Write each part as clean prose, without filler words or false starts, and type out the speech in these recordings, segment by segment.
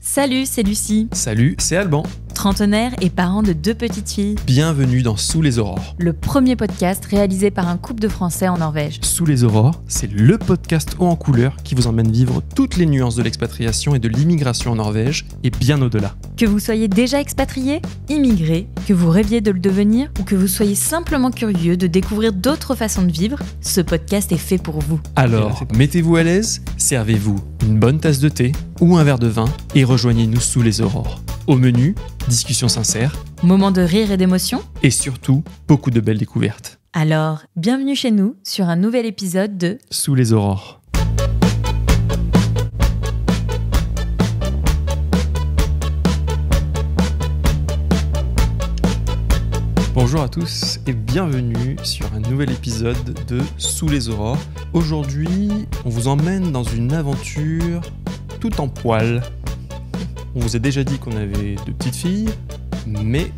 Salut, c'est Lucie. Salut, c'est Alban. Trentenaire et parent de 2 petites filles. Bienvenue dans Sous les aurores. Le premier podcast réalisé par un couple de Français en Norvège. Sous les aurores, c'est le podcast haut en couleur qui vous emmène vivre toutes les nuances de l'expatriation et de l'immigration en Norvège et bien au-delà. Que vous soyez déjà expatrié, immigré, que vous rêviez de le devenir ou que vous soyez simplement curieux de découvrir d'autres façons de vivre, ce podcast est fait pour vous. Alors, mettez-vous à l'aise, servez-vous une bonne tasse de thé ou un verre de vin et rejoignez-nous sous les aurores. Au menu, discussion sincère, Moment de rire et d'émotion. et surtout, beaucoup de belles découvertes. Alors, bienvenue chez nous sur un nouvel épisode de Sous les aurores. Bonjour à tous et bienvenue sur un nouvel épisode de Sous les aurores. Aujourd'hui, on vous emmène dans une aventure tout en poil. On vous a déjà dit qu'on avait 2 petites filles, mais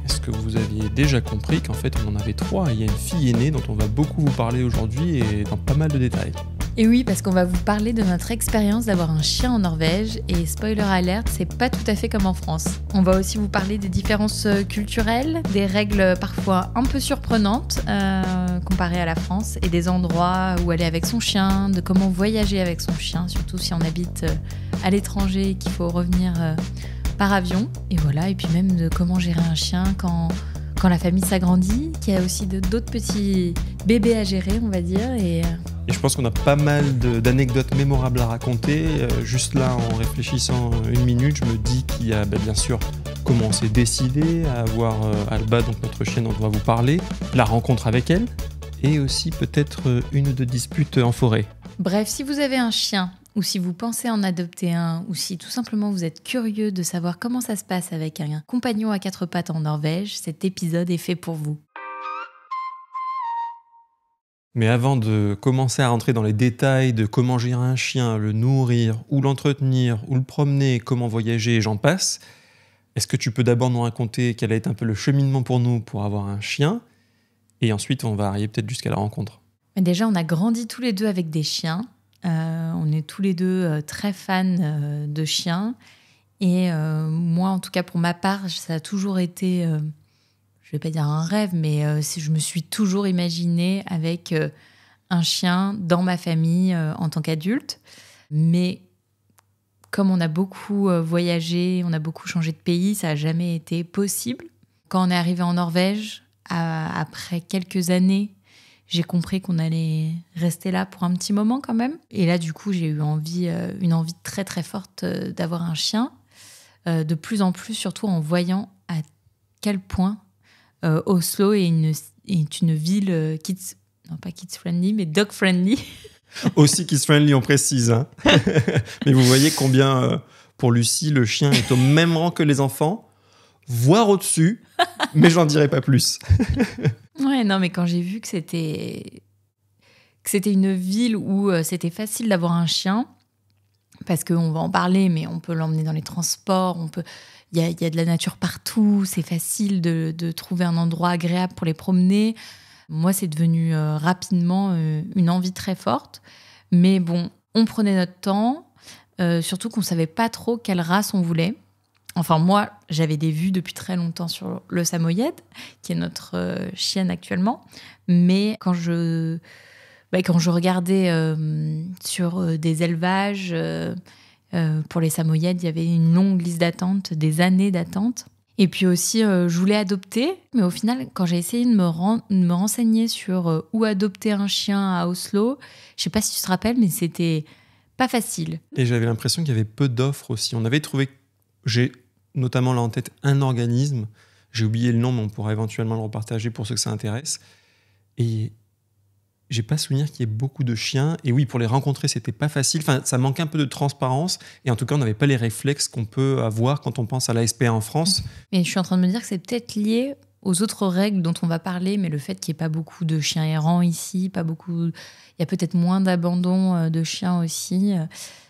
est-ce que vous aviez déjà compris qu'en fait on en avait 3 et il y a une fille aînée dont on va beaucoup vous parler aujourd'hui et dans pas mal de détails. Et oui, parce qu'on va vous parler de notre expérience d'avoir un chien en Norvège et spoiler alert, c'est pas tout à fait comme en France. On va aussi vous parler des différences culturelles, des règles parfois un peu surprenantes comparées à la France et des endroits où aller avec son chien, de comment voyager avec son chien, surtout si on habite à l'étranger et qu'il faut revenir par avion. Et voilà, et puis même de comment gérer un chien quand la famille s'agrandit, qu'il y a aussi d'autres petits bébés à gérer, on va dire. Et je pense qu'on a pas mal d'anecdotes mémorables à raconter. Juste là, en réfléchissant une minute, je me dis qu'il y a bien sûr comment on s'est décidé à avoir Alba, donc notre chienne dont on va vous parler, la rencontre avec elle, et aussi peut-être une ou 2 disputes en forêt. Bref, si vous avez un chien, ou si vous pensez en adopter un, ou si tout simplement vous êtes curieux de savoir comment ça se passe avec un compagnon à 4 pattes en Norvège, cet épisode est fait pour vous. Mais avant de commencer à rentrer dans les détails de comment gérer un chien, le nourrir, ou l'entretenir, ou le promener, comment voyager, et j'en passe, est-ce que tu peux d'abord nous raconter quel a été un peu le cheminement pour nous pour avoir un chien? Et ensuite, on va arriver peut-être jusqu'à la rencontre. Mais déjà, on a grandi tous les deux avec des chiens. On est tous les deux très fans de chiens. Et moi, en tout cas, pour ma part, ça a toujours été, je ne vais pas dire un rêve, mais je me suis toujours imaginée avec un chien dans ma famille en tant qu'adulte. Mais comme on a beaucoup voyagé, on a beaucoup changé de pays, ça n'a jamais été possible. Quand on est arrivé en Norvège, après quelques années, j'ai compris qu'on allait rester là pour un petit moment quand même. Et là, du coup, j'ai eu une envie très très forte d'avoir un chien. De plus en plus, surtout en voyant à quel point Oslo est une ville pas kids-friendly, mais dog-friendly. Aussi kids-friendly, on précise. Hein. Mais vous voyez combien, pour Lucie, le chien est au même rang que les enfants, voire au-dessus, mais j'en dirai pas plus. Ouais, non, mais quand j'ai vu que c'était une ville où c'était facile d'avoir un chien, parce qu'on va en parler, mais on peut l'emmener dans les transports, il y a de la nature partout, c'est facile de trouver un endroit agréable pour les promener. Moi, c'est devenu rapidement une envie très forte. Mais bon, on prenait notre temps, surtout qu'on ne savait pas trop quelle race on voulait. Enfin, moi, j'avais des vues depuis très longtemps sur le Samoyed, qui est notre chienne actuellement. Mais quand je regardais sur des élevages pour les Samoyed, il y avait une longue liste d'attente, des années d'attente. Et puis aussi, je voulais adopter. Mais au final, quand j'ai essayé de me renseigner sur où adopter un chien à Oslo, je ne sais pas si tu te rappelles, mais c'était pas facile. Et j'avais l'impression qu'il y avait peu d'offres aussi. On avait trouvé... J'ai notamment là en tête un organisme, j'ai oublié le nom, mais on pourra éventuellement le repartager pour ceux que ça intéresse. Et j'ai pas souvenir qu'il y ait beaucoup de chiens. Et oui, pour les rencontrer, c'était pas facile. Enfin, ça manquait un peu de transparence. Et en tout cas, on n'avait pas les réflexes qu'on peut avoir quand on pense à la SPA en France. Mais je suis en train de me dire que c'est peut-être lié aux autres règles dont on va parler, mais le fait qu'il n'y ait pas beaucoup de chiens errants ici, il y a peut-être moins d'abandon de chiens aussi. Il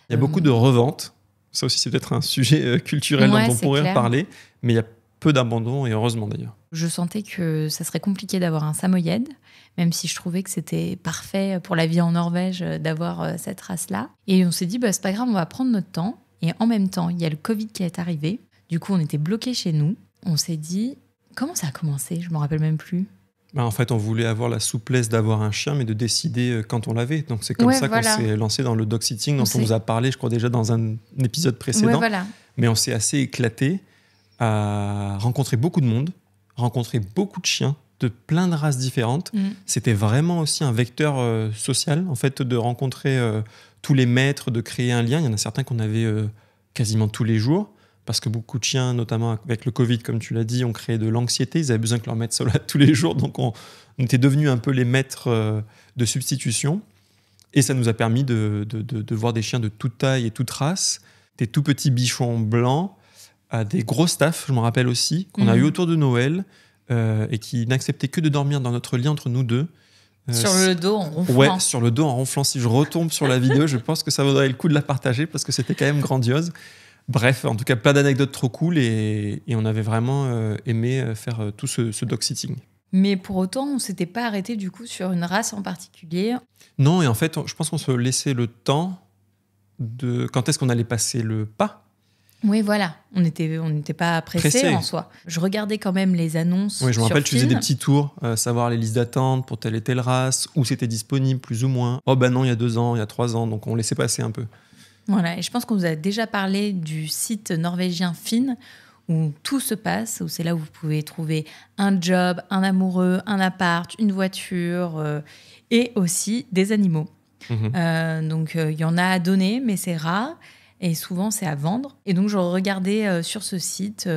y a beaucoup de reventes. Ça aussi, c'est peut-être un sujet culturel dont on pourrait parler. Mais il y a peu d'abandon, et heureusement d'ailleurs. Je sentais que ça serait compliqué d'avoir un Samoyed, même si je trouvais que c'était parfait pour la vie en Norvège d'avoir cette race-là. Et on s'est dit, c'est pas grave, on va prendre notre temps. Et en même temps, il y a le Covid qui est arrivé. Du coup, on était bloqués chez nous. On s'est dit, comment ça a commencé ? Je ne me rappelle même plus. En fait, on voulait avoir la souplesse d'avoir un chien, mais de décider quand on l'avait. Donc, c'est comme ça qu'on s'est lancé dans le dog sitting, dont on vous a parlé, je crois, déjà dans un épisode précédent. Ouais, voilà. Mais on s'est assez éclaté à rencontrer beaucoup de monde, rencontrer beaucoup de chiens de plein de races différentes. C'était vraiment aussi un vecteur social, en fait, de rencontrer tous les maîtres, de créer un lien. Il y en a certains qu'on avait quasiment tous les jours, parce que beaucoup de chiens, notamment avec le Covid, comme tu l'as dit, ont créé de l'anxiété. Ils avaient besoin que leur maître soit là tous les jours. Donc, on était devenus un peu les maîtres de substitution. Et ça nous a permis de voir des chiens de toute taille et toute race, des tout petits bichons blancs, à des gros staffs, je me rappelle aussi, qu'on a eu autour de Noël et qui n'acceptaient que de dormir dans notre lit entre nous deux. Sur le dos en ronflant. Ouais, sur le dos en ronflant. Si je retombe sur la vidéo, je pense que ça vaudrait le coup de la partager parce que c'était quand même grandiose. Bref, en tout cas, plein d'anecdotes trop cool et on avait vraiment aimé faire tout ce dog sitting. Mais pour autant, on ne s'était pas arrêté du coup sur une race en particulier. Non, et en fait, je pense qu'on se laissait le temps de quand est-ce qu'on allait passer le pas. Oui, voilà. On n'était pas pressés en soi. Je regardais quand même les annonces. Oui, je me rappelle, tu faisais Finn. des petits tours, savoir les listes d'attente pour telle et telle race, où c'était disponible plus ou moins. Oh ben non, il y a 2 ans, il y a 3 ans, donc on laissait passer un peu. Voilà, et je pense qu'on vous a déjà parlé du site norvégien Finn, où tout se passe, où c'est là où vous pouvez trouver un job, un amoureux, un appart, une voiture et aussi des animaux. Donc il y en a à donner, mais c'est rare. Et souvent, c'est à vendre. Et donc, je regardais sur ce site.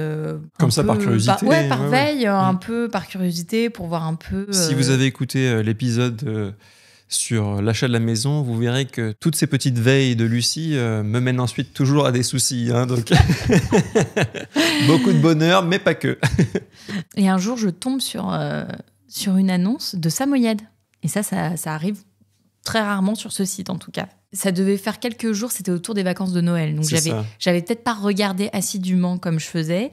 Comme ça, par curiosité. Par veille, un peu par curiosité, pour voir un peu. Si vous avez écouté l'épisode sur l'achat de la maison, vous verrez que toutes ces petites veilles de Lucie me mènent ensuite toujours à des soucis. Donc beaucoup de bonheur, mais pas que. Et un jour, je tombe sur une annonce de Samoyed. Et ça arrive très rarement sur ce site, en tout cas. Ça devait faire quelques jours, c'était autour des vacances de Noël. Donc, j'avais peut-être pas regardé assidûment comme je faisais.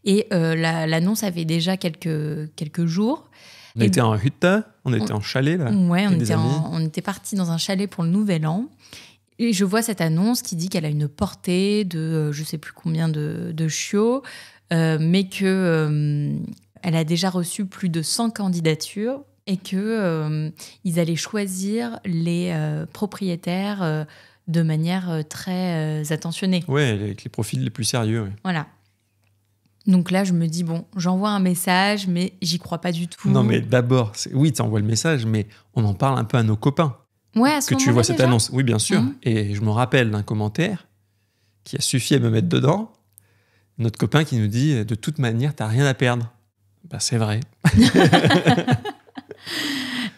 Et l'annonce avait déjà quelques jours. On était en hutte, on était en chalet, là. Ouais, on était partis dans un chalet pour le Nouvel An. Et je vois cette annonce qui dit qu'elle a une portée de je sais plus combien de chiots, mais qu'elle a déjà reçu plus de 100 candidatures et qu'ils allaient choisir les propriétaires de manière très attentionnée. Oui, avec les profils les plus sérieux. Ouais. Voilà. Donc là, je me dis, bon, j'envoie un message, mais j'y crois pas du tout. Non, mais d'abord, oui, tu envoies le message, mais on en parle un peu à nos copains. Ouais, à ce que tu vois cette déjà annonce. Oui, bien sûr. Et je me rappelle d'un commentaire qui a suffi à me mettre dedans. Notre copain qui nous dit, de toute manière, t'as rien à perdre. Bah, c'est vrai.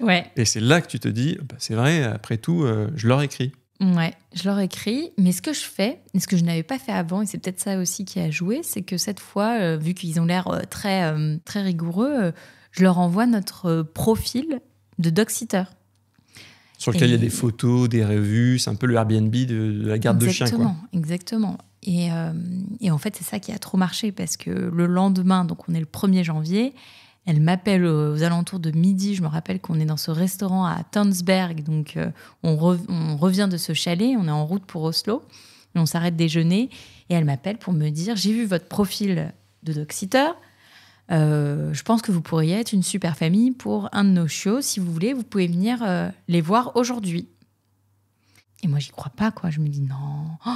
Ouais. Et c'est là que tu te dis, bah, c'est vrai, après tout, je leur écris. Ouais, je leur écris. Mais ce que je fais, et ce que je n'avais pas fait avant, et c'est peut-être ça aussi qui a joué, c'est que cette fois, vu qu'ils ont l'air très, très rigoureux, je leur envoie notre profil de dog-sitter. Sur lequel il y a des photos, des revues, c'est un peu le Airbnb de la garde de chien. Exactement. Et en fait, c'est ça qui a trop marché, parce que le lendemain, donc on est le 1er janvier, elle m'appelle aux alentours de midi. Je me rappelle qu'on est dans ce restaurant à Tønsberg. Donc, on revient de ce chalet. On est en route pour Oslo. Et on s'arrête déjeuner. Et elle m'appelle pour me dire, j'ai vu votre profil de dog-sitter. Je pense que vous pourriez être une super famille pour un de nos chiots. Si vous voulez, vous pouvez venir les voir aujourd'hui. Et moi, j'y crois pas, quoi. Je me dis non.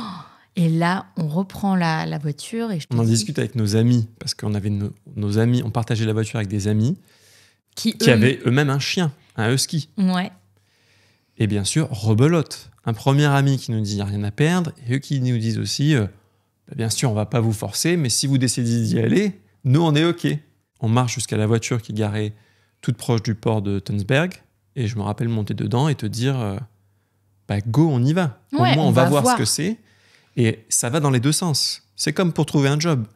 Et là, on reprend la voiture. Et on en discute avec nos amis, parce qu'on avait nos amis, on partageait la voiture avec des amis qui avaient eux-mêmes un chien, un husky. Ouais. Et bien sûr, rebelote. Un premier ami qui nous dit rien à perdre, et eux qui nous disent aussi, bien sûr, on va pas vous forcer, mais si vous décidez d'y aller, nous, on est OK. On marche jusqu'à la voiture qui est garée toute proche du port de Tønsberg, et je me rappelle monter dedans et te dire, go, on y va. Au moins, on va voir ce que c'est. Et ça va dans les deux sens. C'est comme pour trouver un job.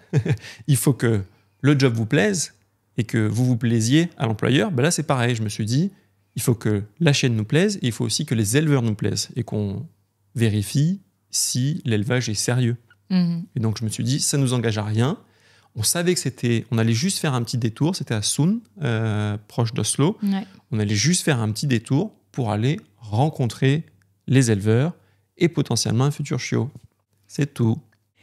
Il faut que le job vous plaise et que vous vous plaisiez à l'employeur. Là, c'est pareil. Je me suis dit, il faut que la chaîne nous plaise et il faut aussi que les éleveurs nous plaisent et qu'on vérifie si l'élevage est sérieux. Et donc, je me suis dit, ça ne nous engage à rien. On savait que on allait juste faire un petit détour. C'était à Sund, proche d'Oslo. Ouais. On allait juste faire un petit détour pour aller rencontrer les éleveurs et potentiellement un futur chiot. C'est tout.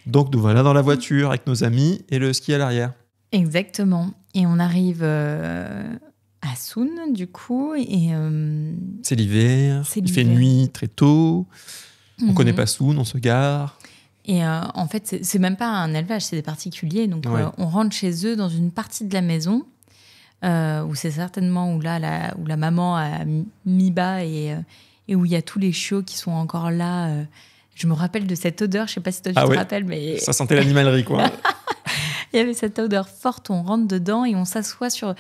Donc nous voilà dans la voiture avec nos amis et le ski à l'arrière. Exactement. Et on arrive à Soun, du coup. Et, c'est l'hiver, c'est il fait l'hiver. nuit très tôt. On Mhm. connaît pas Soun, on se gare. Et en fait, c'est même pas un élevage, c'est des particuliers. Donc, Ouais. on rentre chez eux dans une partie de la maison où c'est certainement où la maman a mis bas et où il y a tous les chiots qui sont encore là. Je me rappelle de cette odeur, je sais pas si toi tu te rappelles, mais ça sentait l'animalerie, quoi. il y avait cette odeur forte, on rentre dedans et on s'assoit sur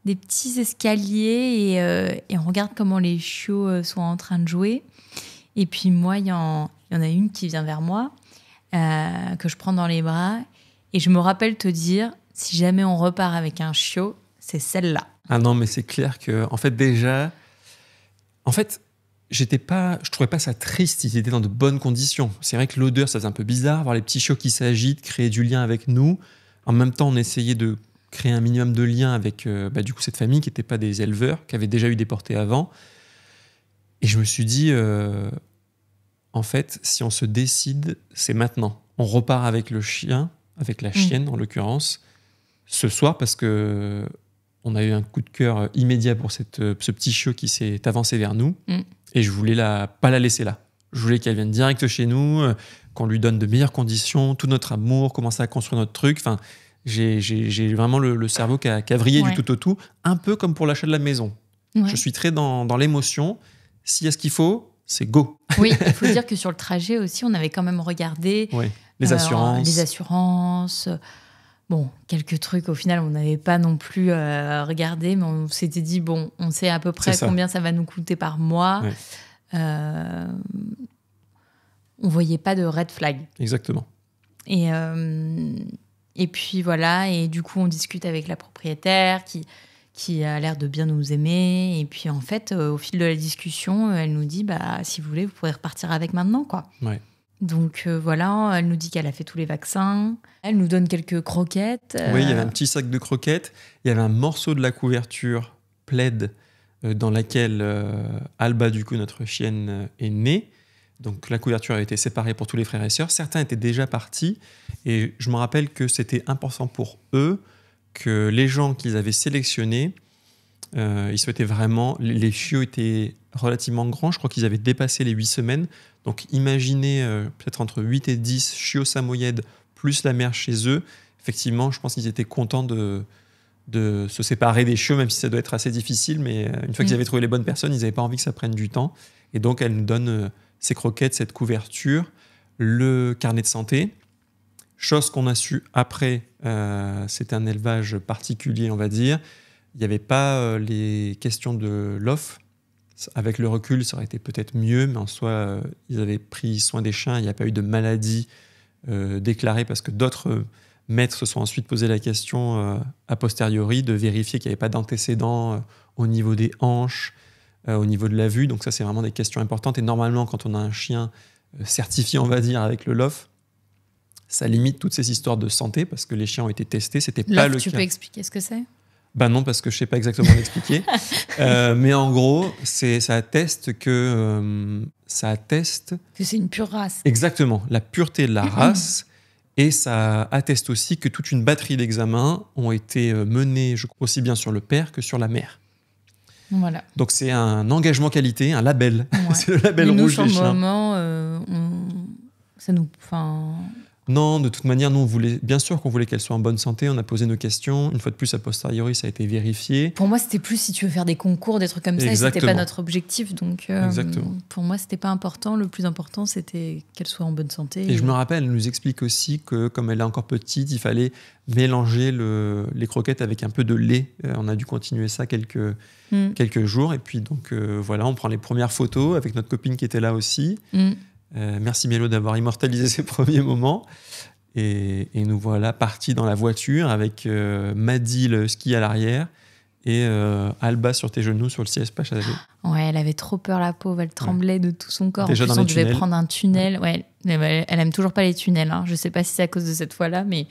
des petits escaliers et on regarde comment les chiots sont en train de jouer. Et puis moi, il y en a une qui vient vers moi, que je prends dans les bras. Et je me rappelle te dire, si jamais on repart avec un chiot, c'est celle-là. Ah non, mais c'est clair que, en fait, déjà... En fait, je trouvais pas ça triste, ils étaient dans de bonnes conditions. C'est vrai que l'odeur, ça faisait un peu bizarre, voir les petits chiots qui s'agitent, créer du lien avec nous. En même temps, on essayait de créer un minimum de lien avec du coup, cette famille qui n'était pas des éleveurs, qui avaient déjà eu des portées avant. Et je me suis dit, en fait, si on se décide, c'est maintenant. On repart avec le chien, avec la chienne en l'occurrence, ce soir, parce que on a eu un coup de cœur immédiat pour ce petit chiot qui s'est avancé vers nous. Et je voulais pas la laisser là. Je voulais qu'elle vienne direct chez nous, qu'on lui donne de meilleures conditions, tout notre amour, commencer à construire notre truc. Enfin, j'ai vraiment le cerveau qui a vrillé du tout au tout, un peu comme pour l'achat de la maison. Ouais. Je suis très dans l'émotion. S'il y a ce qu'il faut, c'est go. Oui, il faut dire que sur le trajet aussi, on avait quand même regardé les assurances. Bon, quelques trucs, au final, on n'avait pas non plus regardé, mais on s'était dit, bon, on sait à peu près combien ça va nous coûter par mois. Ouais. On ne voyait pas de red flag. Exactement. Et puis voilà, et du coup, on discute avec la propriétaire qui a l'air de bien nous aimer. Et puis en fait, au fil de la discussion, elle nous dit, si vous voulez, vous pourrez repartir avec maintenant, quoi. Ouais. Donc voilà, elle nous dit qu'elle a fait tous les vaccins. Elle nous donne quelques croquettes. Oui, il y avait un petit sac de croquettes. Il y avait un morceau de la couverture plaid dans laquelle Alba, du coup, notre chienne, est née. Donc la couverture a été séparée pour tous les frères et sœurs. Certains étaient déjà partis. Et je me rappelle que c'était important pour eux que les gens qu'ils avaient sélectionnés, ils souhaitaient vraiment... Les chiots étaient relativement grands. Je crois qu'ils avaient dépassé les 8 semaines. Donc imaginez peut-être entre 8 et 10 chiots samoyèdes plus la mère chez eux. Effectivement, je pense qu'ils étaient contents de se séparer des chiots, même si ça doit être assez difficile. Mais une fois qu'ils avaient trouvé les bonnes personnes, ils n'avaient pas envie que ça prenne du temps. Et donc, elle nous donne ces croquettes, cette couverture, le carnet de santé. Chose qu'on a su après, c'était un élevage particulier, on va dire. Il n'y avait pas les questions de l'off. Avec le recul, ça aurait été peut-être mieux, mais en soi, ils avaient pris soin des chiens. Il n'y a pas eu de maladie déclarée parce que d'autres maîtres se sont ensuite posé la question a posteriori de vérifier qu'il n'y avait pas d'antécédents au niveau des hanches, au niveau de la vue. Donc ça, c'est vraiment des questions importantes. Et normalement, quand on a un chien certifié, on va dire, avec le LOF, ça limite toutes ces histoires de santé parce que les chiens ont été testés. C'était pas le cas. Tu peux expliquer ce que c'est ? Non, parce que je ne sais pas exactement l'expliquer. Mais en gros, ça atteste que... que c'est une pure race. Exactement, la pureté de la race. Et ça atteste aussi que toute une batterie d'examens ont été menés, je crois, aussi bien sur le père que sur la mère. Voilà. Donc c'est un engagement qualité, un label. Ouais. C'est le label rouge des chiens. Sur le moment, ça nous... Non, de toute manière, nous, on voulait, bien sûr qu'on voulait qu'elle soit en bonne santé. On a posé nos questions. Une fois de plus, a posteriori, ça a été vérifié. Pour moi, c'était plus si tu veux faire des concours, des trucs comme ça. Exactement. Et c'était pas notre objectif. Donc, Exactement. Pour moi, c'était pas important. Le plus important, c'était qu'elle soit en bonne santé. Et je me rappelle, elle nous explique aussi que, comme elle est encore petite, il fallait mélanger les croquettes avec un peu de lait. On a dû continuer ça quelques jours. Et puis, donc, voilà, on prend les premières photos avec notre copine qui était là aussi. Merci Mélo d'avoir immortalisé ces premiers moments. Et nous voilà partis dans la voiture avec Maddy le ski à l'arrière et Alba sur tes genoux sur le siège passager. Ouais, elle avait trop peur, la pauvre. Elle tremblait de tout son corps. Déjà en plus, dans on les devait tunnels. prendre un tunnel. Ouais, elle aime toujours pas les tunnels. Hein. Je sais pas si c'est à cause de cette fois-là, mais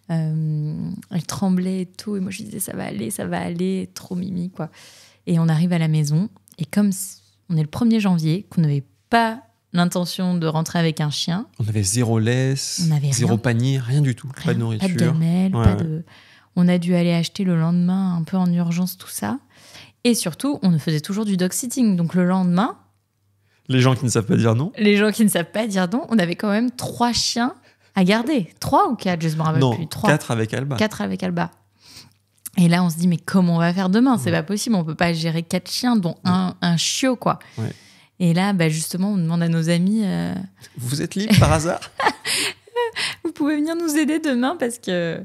elle tremblait et tout. Et moi, je disais, ça va aller. Trop mimi, quoi. Et on arrive à la maison. Et comme on est le 1er janvier, qu'on n'avait pas l'intention de rentrer avec un chien. On avait 0 laisse, On avait 0 rien. panier, rien du tout. Pas de nourriture. Pas de gamelle, pas de... On a dû aller acheter le lendemain, un peu en urgence, tout ça. Et surtout, on faisait toujours du dog sitting. Donc le lendemain... Les gens qui ne savent pas dire non. Les gens qui ne savent pas dire non, on avait quand même 3 chiens à garder. 3 ou 4, je ne me rappelle plus. 3. 4 avec Alba. 4 avec Alba. Et là, on se dit, mais comment on va faire demain ? C'est pas possible, on peut pas gérer 4 chiens, dont un chiot, quoi. Ouais. Et là, justement, on demande à nos amis... Vous êtes libre par hasard ? Vous pouvez venir nous aider demain parce que...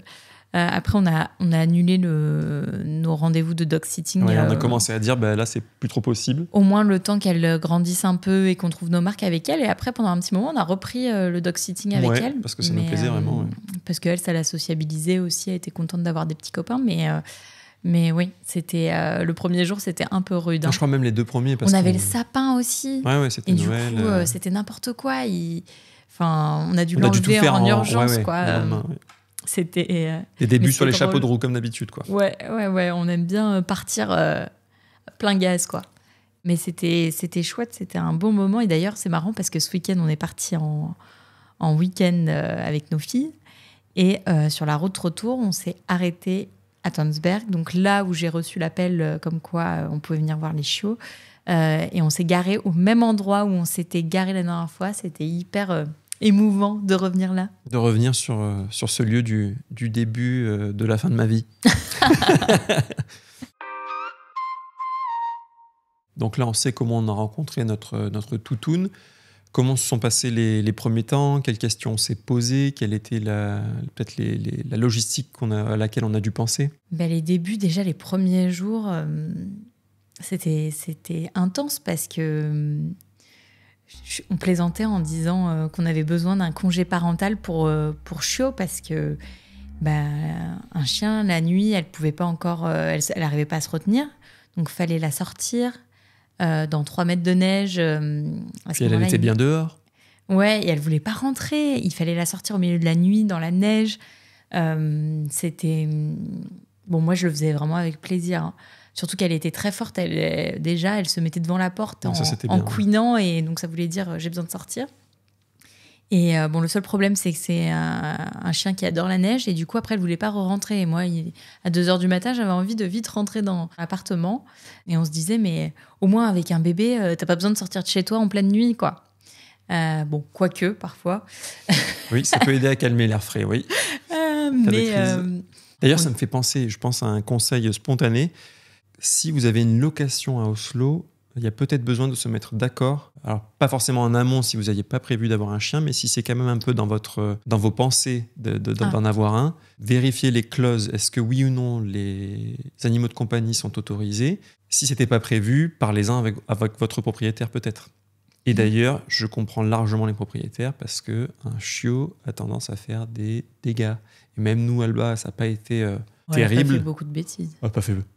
après, on a annulé nos rendez-vous de dog sitting. Ouais, on a commencé à dire, là, c'est plus trop possible. Au moins le temps qu'elle grandisse un peu et qu'on trouve nos marques avec elle. Et après, pendant un petit moment, on a repris le dog sitting avec elle. Parce que ça nous plaisait vraiment. Ouais. Parce qu'elle, ça l'a sociabilisée aussi. Elle était contente d'avoir des petits copains. Mais oui, c'était le premier jour, c'était un peu rude. Je crois même les 2 premiers. On avait le sapin aussi. Ouais, c'était Noël. Et du coup, c'était n'importe quoi. On a dû tout l'enlever faire en urgence, quoi. C'était des débuts sur les chapeaux de roue comme d'habitude, quoi. Ouais, on aime bien partir plein gaz, quoi. Mais c'était chouette, c'était un bon moment. Et d'ailleurs, c'est marrant parce que ce week-end, on est parti en week-end avec nos filles. Et sur la route retour, on s'est arrêté à Tønsberg, donc là où j'ai reçu l'appel comme quoi on pouvait venir voir les chiots. Et on s'est garé au même endroit où on s'était garé la dernière fois. C'était hyper... émouvant de revenir là. De revenir sur ce lieu du début de la fin de ma vie. Donc là, on sait comment on a rencontré notre toutoune. Comment se sont passés les premiers temps ? Quelles questions on s'est posées ? Quelle était peut-être la logistique à laquelle on a dû penser ? Les débuts, déjà les premiers jours, c'était intense parce que... on plaisantait en disant qu'on avait besoin d'un congé parental pour chiot parce que un chien, la nuit, elle pouvait pas encore... elle n'arrivait pas à se retenir. Donc, il fallait la sortir dans 3 mètres de neige. Puis elle était bien dehors. Ouais, et elle voulait pas rentrer. Il fallait la sortir au milieu de la nuit, dans la neige. C'était... Bon, moi, je le faisais vraiment avec plaisir, hein. Surtout qu'elle était très forte. Elle se mettait devant la porte en couinant. Et donc, ça voulait dire j'ai besoin de sortir. Et le seul problème, c'est que c'est un chien qui adore la neige. Et du coup, après, elle ne voulait pas rentrer. Et moi, à 2h du matin, j'avais envie de vite rentrer dans l'appartement. Et on se disait, mais au moins, avec un bébé, tu n'as pas besoin de sortir de chez toi en pleine nuit, quoi. Quoique, parfois. Oui, ça peut aider à calmer l'air frais, oui. D'ailleurs, ça me fait penser, je pense, à un conseil spontané. Si vous avez une location à Oslo, il y a peut-être besoin de se mettre d'accord. Alors, pas forcément en amont si vous n'aviez pas prévu d'avoir un chien, mais si c'est quand même un peu dans vos pensées d'en avoir un, vérifiez les clauses. Est-ce que oui ou non les animaux de compagnie sont autorisés ? Si ce n'était pas prévu, parlez-en avec votre propriétaire peut-être. Et d'ailleurs, je comprends largement les propriétaires parce qu'un chiot a tendance à faire des dégâts. Et même nous, Alba, ça n'a pas été... terrible. Elle a pas fait beaucoup de bêtises.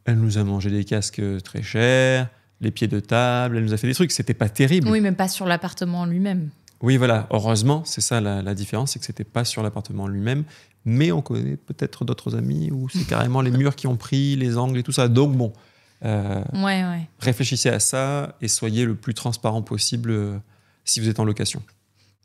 Elle nous a mangé des casques très chers, les pieds de table, elle nous a fait des trucs, c'était pas terrible. Oui, mais pas sur l'appartement en lui-même. Oui, voilà, heureusement, c'est ça la différence, c'est que c'était pas sur l'appartement en lui-même, mais on connaît peut-être d'autres amis où c'est carrément les murs qui ont pris, les angles et tout ça. Donc bon, réfléchissez à ça et soyez le plus transparent possible si vous êtes en location.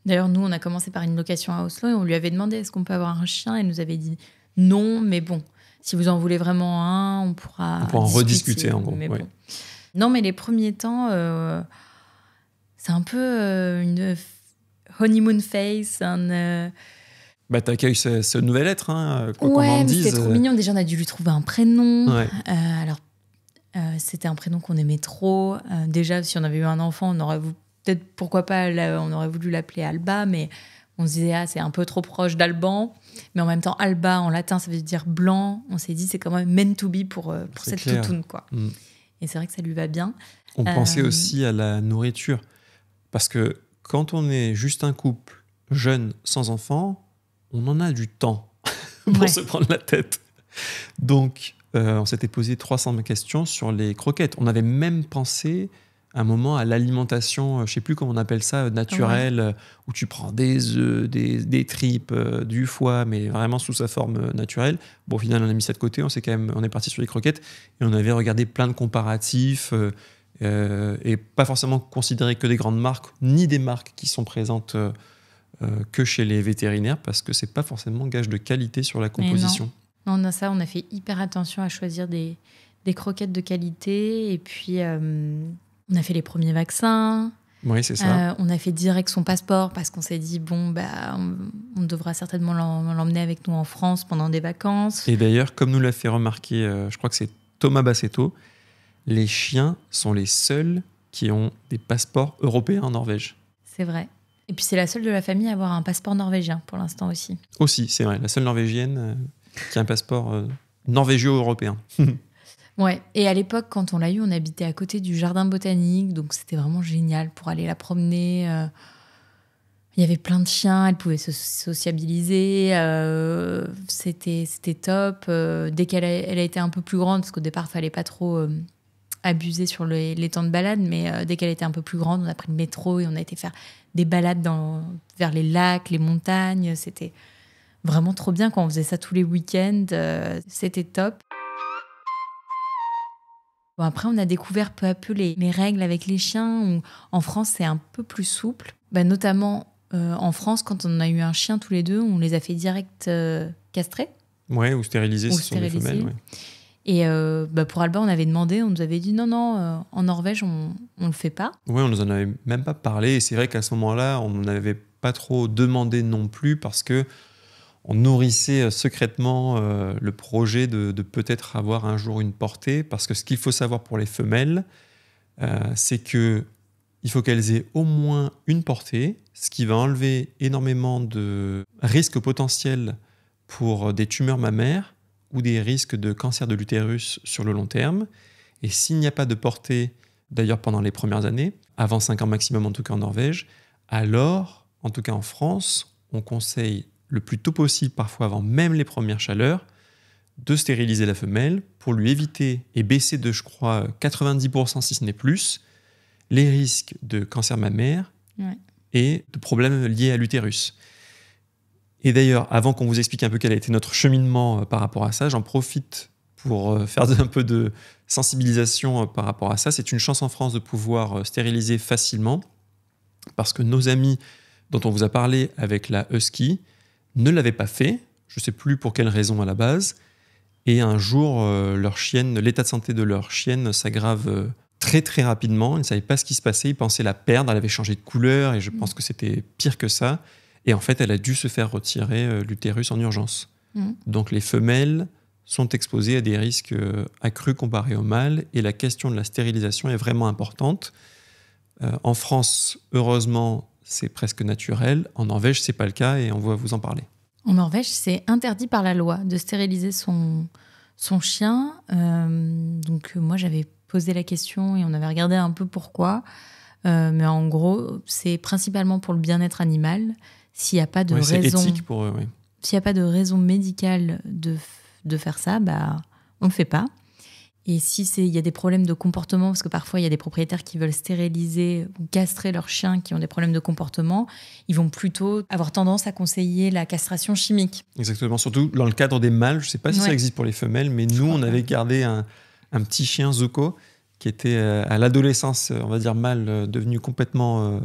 D'ailleurs, nous, on a commencé par une location à Oslo et on lui avait demandé est-ce qu'on peut avoir un chien. Elle nous avait dit non, mais bon, si vous en voulez vraiment un, on pourra en rediscuter en gros. Mais bon. Non, mais les premiers temps, c'est un peu une honeymoon phase. T'accueilles ce nouvel être, hein, quoi qu'on en dise. C'était trop mignon. Déjà, on a dû lui trouver un prénom. Ouais. C'était un prénom qu'on aimait trop. Déjà, si on avait eu un enfant, on aurait peut-être, pourquoi pas, on aurait voulu l'appeler Alba, mais on se disait, c'est un peu trop proche d'Alban. Mais en même temps, Alba, en latin, ça veut dire blanc. On s'est dit, c'est quand même meant to be pour cette toutoune, quoi. Mm. Et c'est vrai que ça lui va bien. On pensait aussi à la nourriture. Parce que quand on est juste un couple jeune, sans enfant, on en a du temps pour se prendre la tête. Donc, on s'était posé 300 questions sur les croquettes. On avait même pensé un moment à l'alimentation, je ne sais plus comment on appelle ça, naturelle, où tu prends des œufs, des tripes, du foie, mais vraiment sous sa forme naturelle. Bon, au final, on a mis ça de côté, on est parti sur les croquettes et on avait regardé plein de comparatifs et pas forcément considérés que des grandes marques, ni des marques qui sont présentes que chez les vétérinaires, parce que c'est pas forcément gage de qualité sur la composition. Non, on a fait hyper attention à choisir des croquettes de qualité, et puis on a fait les premiers vaccins. Oui, c'est ça. On a fait direct son passeport parce qu'on s'est dit, on devra certainement l'emmener avec nous en France pendant des vacances. Et d'ailleurs, comme nous l'a fait remarquer, je crois que c'est Thomas Bassetto, les chiens sont les seuls qui ont des passeports européens en Norvège. C'est vrai. Et puis c'est la seule de la famille à avoir un passeport norvégien pour l'instant aussi. Aussi, c'est vrai, la seule norvégienne qui a un passeport norvégio-européen. Ouais, et à l'époque, quand on l'a eu, on habitait à côté du jardin botanique, donc c'était vraiment génial pour aller la promener. Il y avait plein de chiens, elle pouvait se sociabiliser, c'était top. Dès qu'elle a été un peu plus grande, parce qu'au départ, il fallait pas trop abuser sur les temps de balade, mais dès qu'elle était un peu plus grande, on a pris le métro et on a été faire des balades vers les lacs, les montagnes. C'était vraiment trop bien quand on faisait ça tous les week-ends, c'était top. Bon, après, on a découvert peu à peu les règles avec les chiens. En France, c'est un peu plus souple. Notamment en France, quand on a eu un chien tous les deux, on les a fait direct castrer. Ouais, ou stériliser si ce sont des femelles. Ouais. Et pour Alba, on avait demandé, on nous avait dit non, en Norvège, on ne le fait pas. Oui, on nous en avait même pas parlé. Et c'est vrai qu'à ce moment-là, on n'avait pas trop demandé non plus parce que on nourrissait secrètement le projet de peut-être avoir un jour une portée, parce que ce qu'il faut savoir pour les femelles, c'est qu'il faut qu'elles aient au moins une portée, ce qui va enlever énormément de risques potentiels pour des tumeurs mammaires ou des risques de cancer de l'utérus sur le long terme. Et s'il n'y a pas de portée, d'ailleurs pendant les premières années, avant 5 ans maximum en tout cas en Norvège, alors, en tout cas en France, on conseille le plus tôt possible, parfois avant même les premières chaleurs, de stériliser la femelle pour lui éviter et baisser de, je crois, 90% si ce n'est plus, les risques de cancer mammaire et de problèmes liés à l'utérus. Et d'ailleurs, avant qu'on vous explique un peu quel a été notre cheminement par rapport à ça, j'en profite pour faire un peu de sensibilisation par rapport à ça. C'est une chance en France de pouvoir stériliser facilement, parce que nos amis dont on vous a parlé avec la Husky ne l'avaient pas fait, je ne sais plus pour quelle raison à la base, et un jour, l'état de santé de leur chienne s'aggrave très très rapidement, ils ne savaient pas ce qui se passait, ils pensaient la perdre, elle avait changé de couleur, et je pense que c'était pire que ça, et en fait elle a dû se faire retirer l'utérus en urgence. Donc les femelles sont exposées à des risques accrus comparés aux mâles, et la question de la stérilisation est vraiment importante. En France, heureusement, c'est presque naturel. En Norvège, c'est pas le cas et on va vous en parler. En Norvège, c'est interdit par la loi de stériliser son chien. Donc moi, j'avais posé la question et on avait regardé un peu pourquoi. Mais en gros, c'est principalement pour le bien-être animal. S'il n'y a pas de raison, c'est éthique pour eux, oui. S'il n'y a pas de raison médicale de faire ça, on ne le fait pas. Et il y a des problèmes de comportement, parce que parfois il y a des propriétaires qui veulent stériliser ou castrer leurs chiens qui ont des problèmes de comportement, ils vont plutôt avoir tendance à conseiller la castration chimique. Exactement, surtout dans le cadre des mâles. Je ne sais pas si ça existe pour les femelles, mais nous, on avait gardé un petit chien Zuko qui était à l'adolescence, on va dire mâle, devenu complètement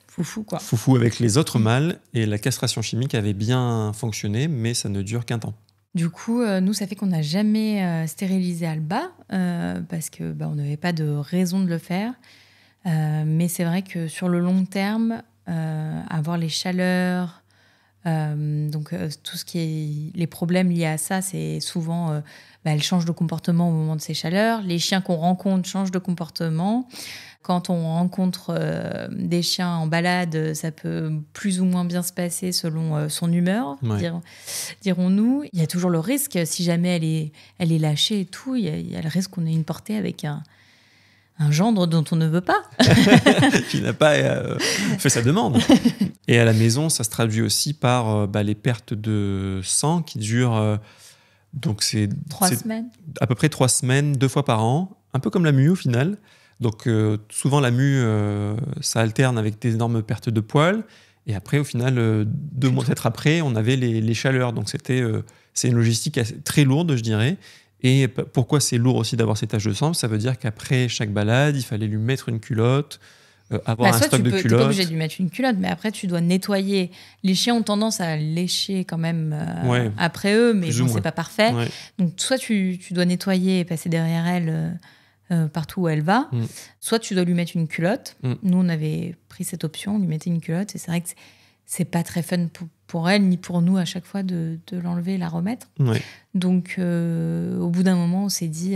foufou, quoi. Foufou avec les autres mâles. Et la castration chimique avait bien fonctionné, mais ça ne dure qu'un temps. Du coup, nous, ça fait qu'on n'a jamais stérilisé Alba parce que on n'avait pas de raison de le faire. Mais c'est vrai que sur le long terme, avoir les chaleurs, tout ce qui est les problèmes liés à ça, c'est souvent elle change de comportement au moment de ces chaleurs. Les chiens qu'on rencontre changent de comportement. Quand on rencontre des chiens en balade, ça peut plus ou moins bien se passer selon son humeur, dirons-nous. Il y a toujours le risque, si jamais elle est lâchée et tout, il y a le risque qu'on ait une portée avec un gendre dont on ne veut pas. Qui n'a pas fait sa demande. Et à la maison, ça se traduit aussi par les pertes de sang qui durent... donc c'est 3 semaines. À peu près 3 semaines, 2 fois par an, un peu comme la mue au final. Donc souvent la mue, ça alterne avec des énormes pertes de poils. Et après, au final, 2 mois peut-être après, on avait les chaleurs. Donc c'est une logistique très lourde, je dirais. Et pourquoi c'est lourd aussi d'avoir ces taches de sang? Ça veut dire qu'après chaque balade, il fallait lui mettre une culotte, avoir un stock de culottes. Tu n'es pas obligé de lui mettre une culotte, mais après, tu dois nettoyer. Les chiens ont tendance à lécher quand même après eux, mais bon, c'est pas parfait. Ouais. Donc, soit tu dois nettoyer et passer derrière elle partout où elle va, soit tu dois lui mettre une culotte. Nous, on avait pris cette option, on lui mettait une culotte, et c'est vrai que c'est pas très fun pour elle, ni pour nous à chaque fois de l'enlever et la remettre. Ouais. Donc, au bout d'un moment, on s'est dit,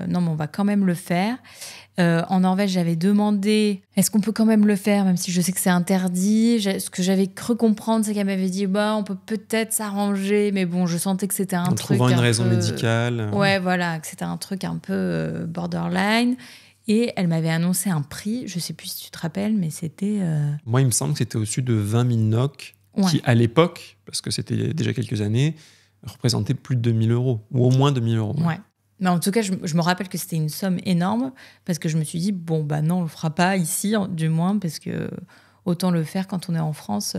non, mais on va quand même le faire. En Norvège, j'avais demandé, est-ce qu'on peut quand même le faire, même si je sais que c'est interdit. Ce que j'avais cru comprendre, c'est qu'elle m'avait dit, on peut peut-être s'arranger, mais bon, je sentais que c'était un truc trouvant une raison médicale. Ouais, voilà, que c'était un truc un peu borderline. Et elle m'avait annoncé un prix, je ne sais plus si tu te rappelles, mais c'était... Moi, il me semble que c'était au-dessus de 20 000 NOK, qui, à l'époque, parce que c'était déjà quelques années, représentait plus de 2 000 euros, ou au moins 2 000 euros. Ouais. Mais en tout cas, je me rappelle que c'était une somme énorme, parce que je me suis dit, non, on ne le fera pas ici, du moins, parce que autant le faire quand on est en France,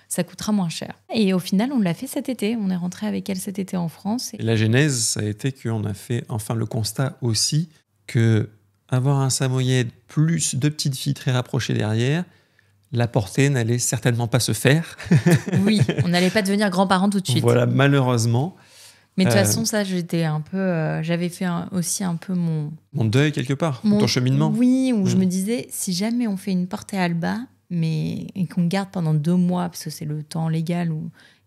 ça coûtera moins cher. Et au final, on l'a fait cet été. On est rentré avec elle cet été en France. Et la genèse, ça a été qu'on a fait enfin le constat aussi que avoir un samoyed plus 2 petites filles très rapprochées derrière, la portée n'allait certainement pas se faire. Oui, on n'allait pas devenir grands-parents tout de suite. Voilà, malheureusement. Mais de toute façon, ça, j'étais un peu... j'avais fait aussi un peu mon deuil quelque part, ton cheminement. Oui, où je me disais, si jamais on fait une portée Alba, et qu'on garde pendant 2 mois, parce que c'est le temps légal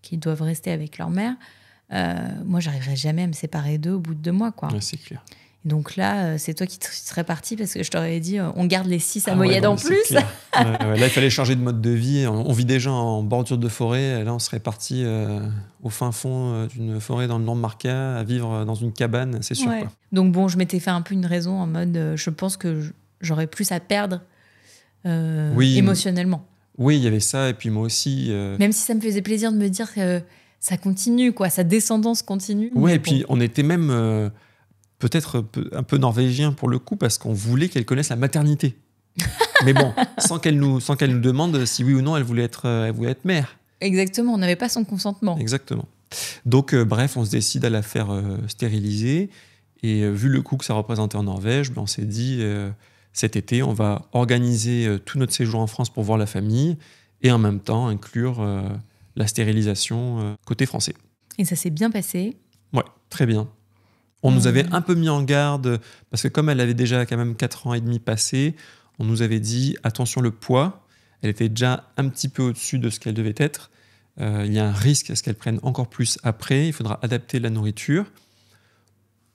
qu'ils doivent rester avec leur mère, moi, j'arriverai jamais à me séparer d'eux au bout de 2 mois, quoi. Ouais, c'est clair. Donc là, c'est toi qui serais parti parce que je t'aurais dit, on garde les 6 samoyeds en plus. Là, il fallait changer de mode de vie. On vit déjà en bordure de forêt. Là, on serait parti au fin fond d'une forêt dans le Nordmarka à vivre dans une cabane, c'est sûr. Ouais. Quoi. Donc bon, je m'étais fait un peu une raison en mode, je pense que j'aurais plus à perdre émotionnellement. Oui, il y avait ça. Et puis moi aussi... Même si ça me faisait plaisir de me dire que ça continue, quoi, sa descendance continue. Oui, et puis on était même... peut-être un peu norvégien pour le coup, parce qu'on voulait qu'elle connaisse la maternité. Mais bon, sans qu'elle nous demande si oui ou non elle voulait être mère. Exactement, on n'avait pas son consentement. Exactement. Donc, bref, on se décide à la faire stériliser. Et vu le coût que ça représentait en Norvège, on s'est dit, cet été, on va organiser tout notre séjour en France pour voir la famille et en même temps inclure la stérilisation côté français. Et ça s'est bien passé. Ouais, très bien. On nous avait un peu mis en garde, parce que comme elle avait déjà quand même 4 ans et demi passé, on nous avait dit, attention le poids, elle était déjà un petit peu au-dessus de ce qu'elle devait être. Il y a un risque à ce qu'elle prenne encore plus après, il faudra adapter la nourriture.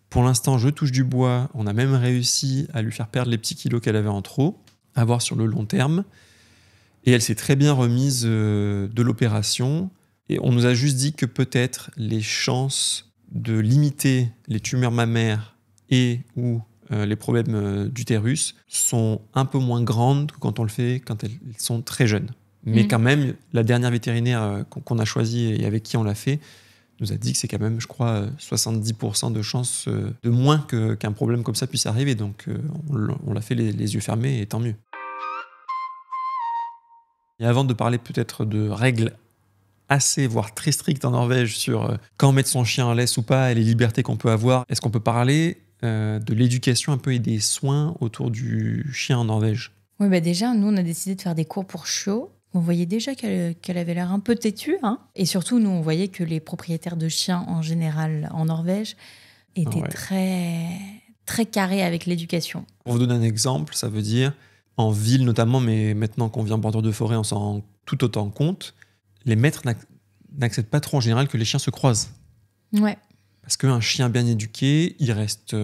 Pour l'instant, je touche du bois, on a même réussi à lui faire perdre les petits kilos qu'elle avait en trop, à voir sur le long terme. Et elle s'est très bien remise de l'opération. Et on nous a juste dit que peut-être les chances de limiter les tumeurs mammaires et ou les problèmes d'utérus sont un peu moins grandes que quand on le fait quand elles sont très jeunes. Mais quand même, la dernière vétérinaire qu'on a choisie et avec qui on l'a fait nous a dit que c'est quand même, je crois, 70% de chances de moins qu'un problème comme ça puisse arriver. Donc on l'a fait les yeux fermés et tant mieux. Et avant de parler peut-être de règles assez, voire très strict en Norvège sur quand mettre son chien en laisse ou pas et les libertés qu'on peut avoir. Est-ce qu'on peut parler de l'éducation un peu et des soins autour du chien en Norvège? Oui, déjà, nous, on a décidé de faire des cours pour chiots. On voyait déjà qu'elle avait l'air un peu têtue. Et surtout, nous, on voyait que les propriétaires de chiens, en général, en Norvège, étaient très, très carrés avec l'éducation. Pour vous donner un exemple, ça veut dire, en ville notamment, mais maintenant qu'on vit en bordure de forêt, on s'en rend tout autant compte, les maîtres n'acceptent pas trop en général que les chiens se croisent. Ouais. Parce qu'un chien bien éduqué, il reste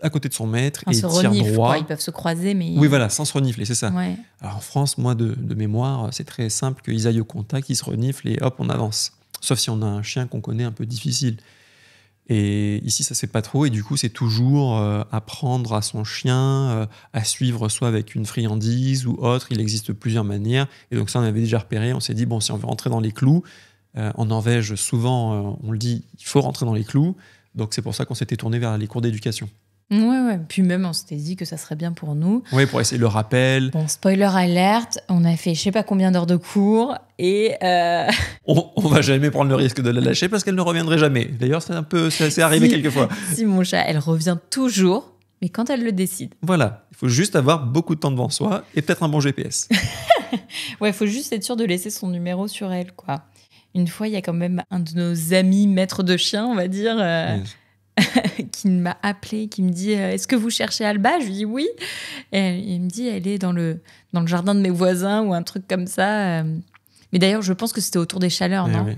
à côté de son maître et il tire renifle, droit. Quoi. Ils peuvent se croiser, mais... Oui, voilà, sans se renifler, c'est ça. Ouais. Alors en France, moi, de mémoire, c'est très simple qu'ils aillent au contact, ils se reniflent et hop, on avance. Sauf si on a un chien qu'on connaît un peu difficile. Et ici, ça se fait pas trop. Et du coup, c'est toujours apprendre à son chien à suivre soit avec une friandise ou autre. Il existe plusieurs manières. Et donc ça, on avait déjà repéré. On s'est dit, bon, si on veut rentrer dans les clous, en Norvège, souvent, on le dit, il faut rentrer dans les clous. Donc c'est pour ça qu'on s'était tourné vers les cours d'éducation. Ouais. Puis même, on s'était dit que ça serait bien pour nous. Oui, pour essayer le rappel. Bon, spoiler alerte, on a fait je sais pas combien d'heures de cours et... On va jamais prendre le risque de la lâcher parce qu'elle ne reviendrait jamais. D'ailleurs, c'est arrivé quelques fois. Si, mon chat, elle revient toujours, mais quand elle le décide. Voilà, il faut juste avoir beaucoup de temps devant soi et peut-être un bon GPS. Ouais, il faut juste être sûr de laisser son numéro sur elle, quoi. Une fois, il y a quand même un de nos amis maîtres de chien, on va dire... qui m'a appelé, qui me dit est-ce que vous cherchez Alba? Je lui dis oui. Et il me dit elle est dans le jardin de mes voisins ou un truc comme ça. Mais d'ailleurs, je pense que c'était autour des chaleurs, non? Oui.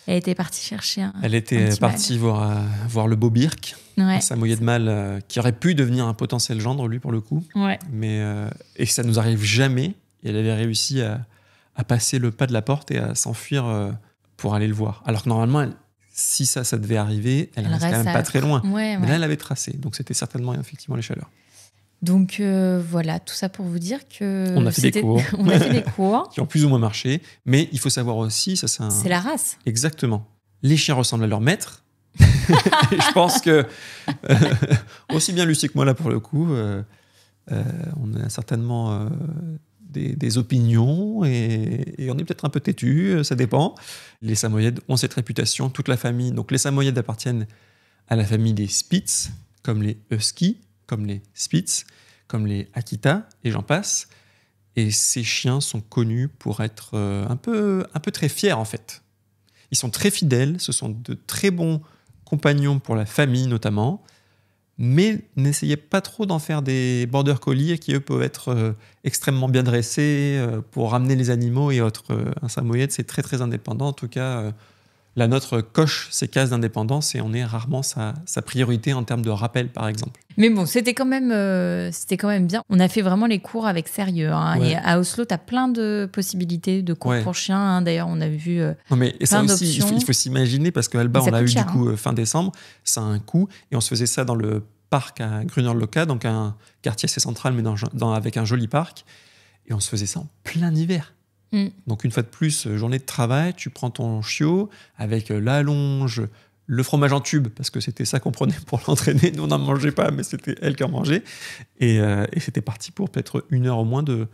Elle était partie chercher un. Elle était partie voir le beau Birk, un samoyed mâle qui aurait pu devenir un potentiel gendre, lui, pour le coup. Ouais. Mais, et ça nous arrive jamais. Et elle avait réussi à passer le pas de la porte et à s'enfuir pour aller le voir. Alors que normalement, si ça devait arriver, elle reste quand même pas très loin. Ouais. Mais là, elle avait tracé. Donc, c'était certainement, effectivement, les chaleurs. Donc, voilà, tout ça pour vous dire que... On a fait des cours. On a fait des cours. Qui ont plus ou moins marché. Mais il faut savoir aussi... C'est la race. Exactement. Les chiens ressemblent à leur maître. Et je pense que, aussi bien Lucie que moi, là, pour le coup, on a certainement... des opinions et on est peut-être un peu têtu, ça dépend. Les samoyèdes ont cette réputation, toute la famille. Donc les samoyèdes appartiennent à la famille des Spitz, comme les Huskies, comme les Spitz, comme les Akita, et j'en passe. Et ces chiens sont connus pour être un peu très fiers, en fait. Ils sont très fidèles, ce sont de très bons compagnons pour la famille, notamment. Mais n'essayez pas trop d'en faire des border collies qui, eux, peuvent être extrêmement bien dressés pour ramener les animaux et autres. Un samoyed, c'est très, très indépendant. En tout cas, la nôtre coche ces cases d'indépendance et on est rarement sa priorité en termes de rappel, par exemple. Mais bon, c'était quand même bien. On a fait vraiment les cours avec sérieux. Hein. Ouais. Et à Oslo, tu as plein de possibilités de cours pour chiens. Hein. D'ailleurs, on a vu non, mais plein ça aussi, d'options. Il faut s'imaginer, parce que Alba, on l'a eu cher, du coup fin décembre, ça a un coût. Et on se faisait ça dans le parc à Grünerløkka, donc un quartier assez central, mais avec un joli parc. Et on se faisait ça en plein hiver. Donc une fois de plus, journée de travail, tu prends ton chiot avec la longe, le fromage en tube, parce que c'était ça qu'on prenait pour l'entraîner. Nous, on n'en mangeait pas, mais c'était elle qui en mangeait. Et c'était parti pour peut-être 1 heure au moins de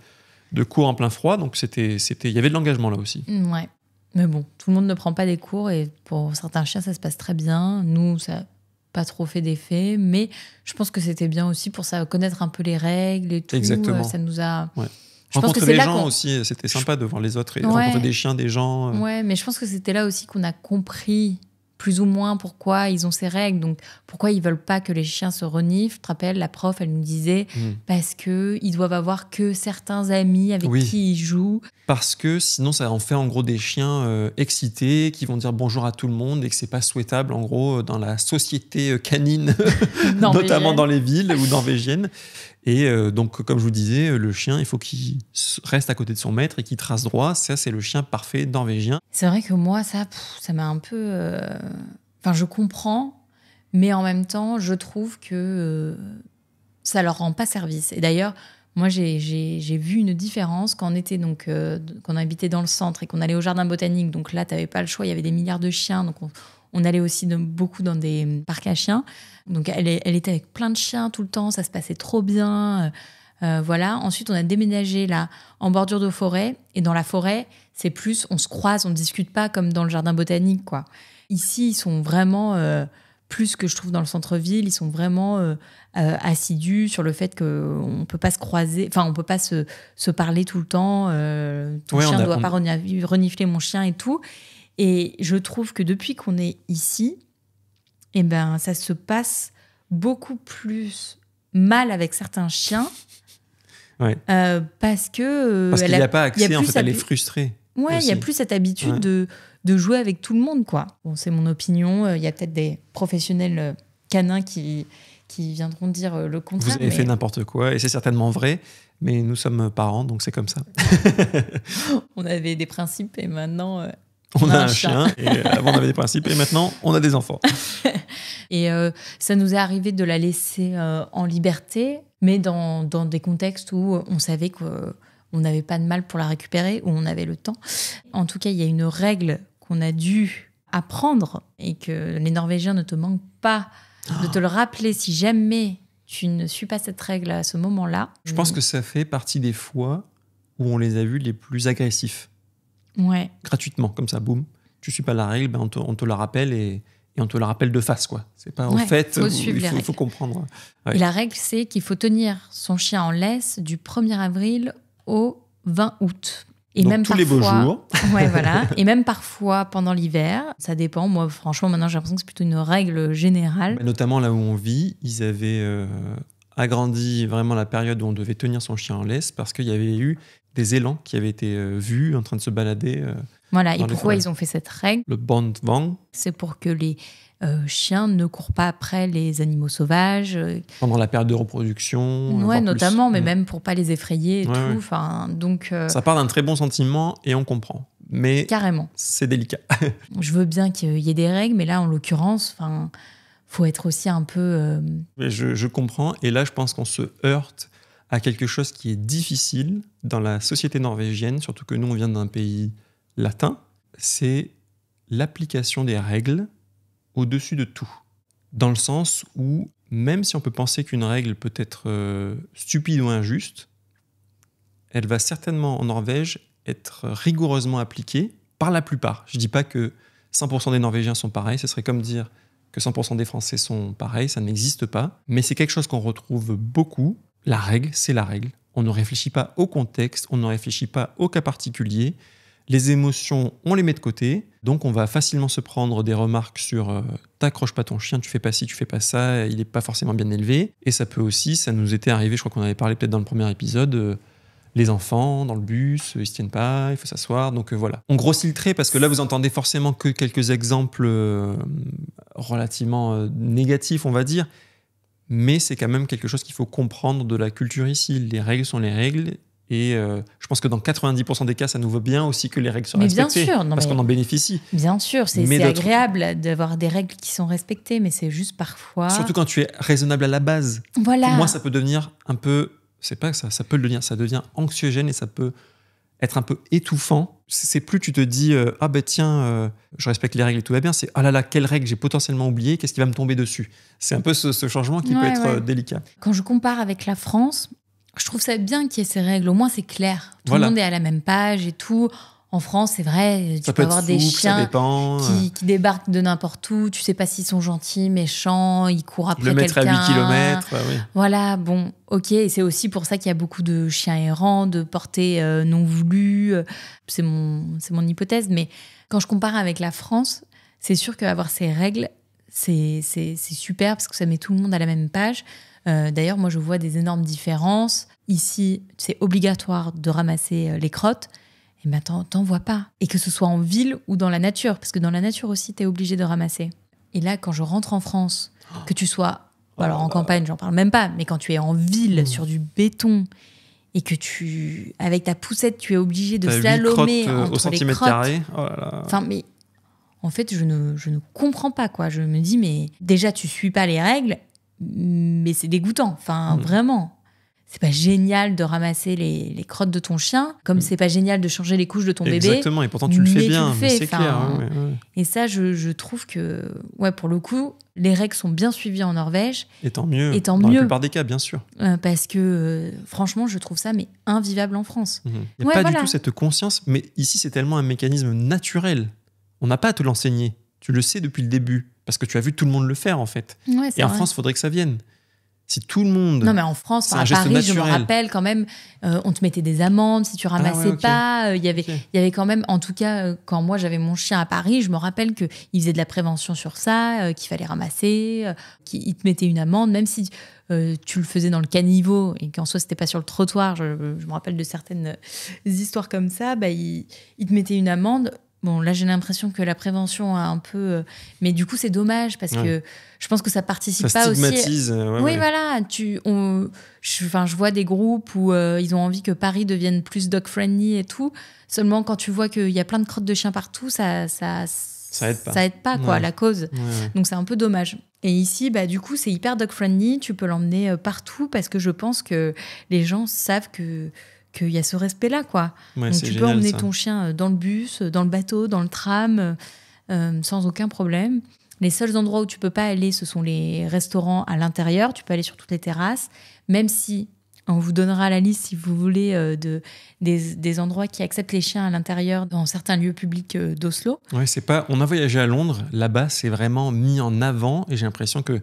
cours en plein froid. Donc il y avait de l'engagement là aussi. Ouais. Mais bon, tout le monde ne prend pas des cours et pour certains chiens, ça se passe très bien. Nous, ça n'a pas trop fait d'effet. Mais je pense que c'était bien aussi pour ça, connaître un peu les règles et tout. Exactement. Ça nous a... Ouais. Je pense que rencontrer c'est des là gens aussi, c'était sympa de voir les autres et Ouais. rencontrer des chiens, des gens. Ouais, mais je pense que c'était là aussi qu'on a compris plus ou moins pourquoi ils ont ces règles. Donc, pourquoi ils veulent pas que les chiens se reniflent. Tu te rappelles, la prof, elle nous disait parce qu'ils doivent avoir que certains amis avec qui ils jouent. Parce que sinon, ça en fait en gros des chiens excités qui vont dire bonjour à tout le monde et que c'est pas souhaitable en gros dans la société canine, notamment dans les villes ou norvégiennes. Et donc, comme je vous disais, le chien, il faut qu'il reste à côté de son maître et qu'il trace droit. Ça, c'est le chien parfait norvégien. C'est vrai que moi, ça m'a un peu... Enfin, je comprends, mais en même temps, je trouve que ça leur rend pas service. Et d'ailleurs, moi, j'ai vu une différence quand on était donc quand on habitait dans le centre et qu'on allait au jardin botanique. Donc là, tu n'avais pas le choix. Il y avait des milliards de chiens. Donc on allait aussi beaucoup dans des parcs à chiens. Donc elle était avec plein de chiens tout le temps. Ça se passait trop bien. Voilà. Ensuite, on a déménagé là en bordure de forêt. Et dans la forêt, c'est plus on se croise, on ne discute pas comme dans le jardin botanique, quoi. Ici, ils sont vraiment plus que je trouve dans le centre-ville. Ils sont vraiment assidus sur le fait qu'on ne peut pas se croiser, enfin, on ne peut pas se parler tout le temps. Ton chien ne doit pas renifler mon chien et tout. Et je trouve que depuis qu'on est ici, eh ben, ça se passe beaucoup plus mal avec certains chiens. Ouais. Parce qu'il n'y a pas accès, en fait, elle est frustrée. Ouais, il n'y a plus cette habitude de jouer avec tout le monde, quoi. Bon, c'est mon opinion. Il y a peut-être des professionnels canins qui viendront dire le contraire. Vous avez fait n'importe quoi, et c'est certainement vrai, mais nous sommes parents, donc c'est comme ça. On avait des principes, et maintenant... on a un chien, et avant on avait des principes, et maintenant on a des enfants. Et ça nous est arrivé de la laisser en liberté, mais dans des contextes où on savait qu'on n'avait pas de mal pour la récupérer, où on avait le temps. En tout cas, il y a une règle qu'on a dû apprendre et que les Norvégiens ne te manquent pas de te le rappeler si jamais tu ne suis pas cette règle à ce moment-là. Je pense que ça fait partie des fois où on les a vus les plus agressifs. Ouais. Gratuitement, comme ça, boum. Tu suis pas la règle, ben on te la rappelle et on te la rappelle de face, quoi. C'est pas au fait, il faut comprendre. Ouais. Et la règle, c'est qu'il faut tenir son chien en laisse du 1er avril au 20 août. Et donc même tous les beaux jours. Ouais, voilà. Et même parfois pendant l'hiver, ça dépend. Moi, franchement, maintenant, j'ai l'impression que c'est plutôt une règle générale. Mais notamment là où on vit, ils avaient agrandi vraiment la période où on devait tenir son chien en laisse parce qu'il y avait eu des élans qui avaient été vus en train de se balader. Voilà. Et pourquoi ils ont fait cette règle ? Le bond vent. C'est pour que les chiens ne courent pas après les animaux sauvages. Pendant la période de reproduction. Ouais, notamment, mais même pour pas les effrayer et tout. Ouais. Enfin, donc, ça part d'un très bon sentiment et on comprend. Mais carrément. C'est délicat. Je veux bien qu'il y ait des règles, mais là, en l'occurrence, faut être aussi un peu... Je comprends. Et là, je pense qu'on se heurte à quelque chose qui est difficile dans la société norvégienne, surtout que nous, on vient d'un pays latin. C'est l'application des règles au-dessus de tout. Dans le sens où, même si on peut penser qu'une règle peut être stupide ou injuste, elle va certainement en Norvège être rigoureusement appliquée par la plupart. Je ne dis pas que 100% des Norvégiens sont pareils, ce serait comme dire que 100% des Français sont pareils, ça n'existe pas. Mais c'est quelque chose qu'on retrouve beaucoup. La règle, c'est la règle. On ne réfléchit pas au contexte, on ne réfléchit pas au cas particulier. Les émotions, on les met de côté. Donc, on va facilement se prendre des remarques sur t'accroches pas ton chien, tu fais pas ci, tu fais pas ça, il n'est pas forcément bien élevé. Et ça peut aussi, ça nous était arrivé, je crois qu'on avait parlé peut-être dans le premier épisode, les enfants dans le bus, ils se tiennent pas, il faut s'asseoir. Donc voilà. On grossit le trait parce que là, vous entendez forcément que quelques exemples relativement négatifs, on va dire. Mais c'est quand même quelque chose qu'il faut comprendre de la culture ici. Les règles sont les règles. Et je pense que dans 90% des cas, ça nous va bien aussi que les règles soient respectées. Bien sûr, parce qu'on en bénéficie. Bien sûr, c'est agréable d'avoir des règles qui sont respectées, mais c'est juste parfois... Surtout quand tu es raisonnable à la base. Voilà. Pour moi, ça peut devenir un peu... C'est pas que ça peut le devenir, ça devient anxiogène et ça peut être un peu étouffant. C'est plus tu te dis ah ben tiens, je respecte les règles et tout va bien, c'est ah là là, quelle règle j'ai potentiellement oublié, qu'est-ce qui va me tomber dessus. C'est un peu ce changement qui peut être délicat. Quand je compare avec la France, je trouve ça bien qu'il y ait ces règles, au moins c'est clair. Tout le monde est à la même page et tout. En France, c'est vrai, tu peux avoir des chiens qui débarquent de n'importe où, tu sais pas s'ils sont gentils, méchants, ils courent après quelqu'un. Le mettre à 8 km. Oui. Voilà, bon, ok. Et c'est aussi pour ça qu'il y a beaucoup de chiens errants, de portées non voulues. C'est mon hypothèse. Mais quand je compare avec la France, c'est sûr qu'avoir ces règles, c'est super parce que ça met tout le monde à la même page. D'ailleurs, moi, je vois des énormes différences. Ici, c'est obligatoire de ramasser les crottes. Et ben, t'en vois pas. Et que ce soit en ville ou dans la nature. Parce que dans la nature aussi, t'es obligé de ramasser. Et là, quand je rentre en France, que tu sois... alors en campagne, j'en parle même pas. Mais quand tu es en ville, sur du béton, et que avec ta poussette, tu es obligé de slalomer entre les crottes. Carré. Oh là là. Enfin, mais... En fait, je ne comprends pas, quoi. Je me dis, mais déjà, tu suis pas les règles, mais c'est dégoûtant. Enfin, vraiment. C'est pas génial de ramasser les crottes de ton chien, comme c'est pas génial de changer les couches de ton bébé. Exactement, et pourtant tu le fais bien, mais c'est clair. Ouais. Et ça, je trouve que, pour le coup, les règles sont bien suivies en Norvège. Et tant mieux, dans la plupart des cas, bien sûr. Parce que, franchement, je trouve ça invivable en France. Il n'y a pas du tout cette conscience, mais ici, c'est tellement un mécanisme naturel. On n'a pas à te l'enseigner. Tu le sais depuis le début, parce que tu as vu tout le monde le faire, en fait. Et en France, il faudrait que ça vienne. Si tout le monde... Non, mais en France, à Paris, naturel. Je me rappelle quand même, on te mettait des amendes si tu ramassais pas. Il y avait quand même, en tout cas, quand moi j'avais mon chien à Paris, je me rappelle qu'ils faisaient de la prévention sur ça, qu'il fallait ramasser, qu'ils te mettaient une amende, même si tu le faisais dans le caniveau et qu'en soi c'était pas sur le trottoir. Je me rappelle de certaines histoires comme ça, ils te mettaient une amende. Bon, là, j'ai l'impression que la prévention a un peu... Mais du coup, c'est dommage parce que je pense que ça participe pas aussi... Ça stigmatise. Voilà. Je vois des groupes où ils ont envie que Paris devienne plus dog-friendly et tout. Seulement, quand tu vois qu'il y a plein de crottes de chiens partout, ça aide pas. Ça aide pas, quoi, la cause. Donc, c'est un peu dommage. Et ici, du coup, c'est hyper dog-friendly. Tu peux l'emmener partout parce que je pense que les gens savent qu'il y a ce respect-là, quoi. Donc, tu peux emmener ton chien dans le bus, dans le bateau, dans le tram, sans aucun problème. Les seuls endroits où tu peux pas aller, ce sont les restaurants à l'intérieur. Tu peux aller sur toutes les terrasses, même si on vous donnera la liste, si vous voulez, des endroits qui acceptent les chiens à l'intérieur dans certains lieux publics d'Oslo. Ouais, c'est pas. On a voyagé à Londres. Là-bas, c'est vraiment mis en avant, et j'ai l'impression que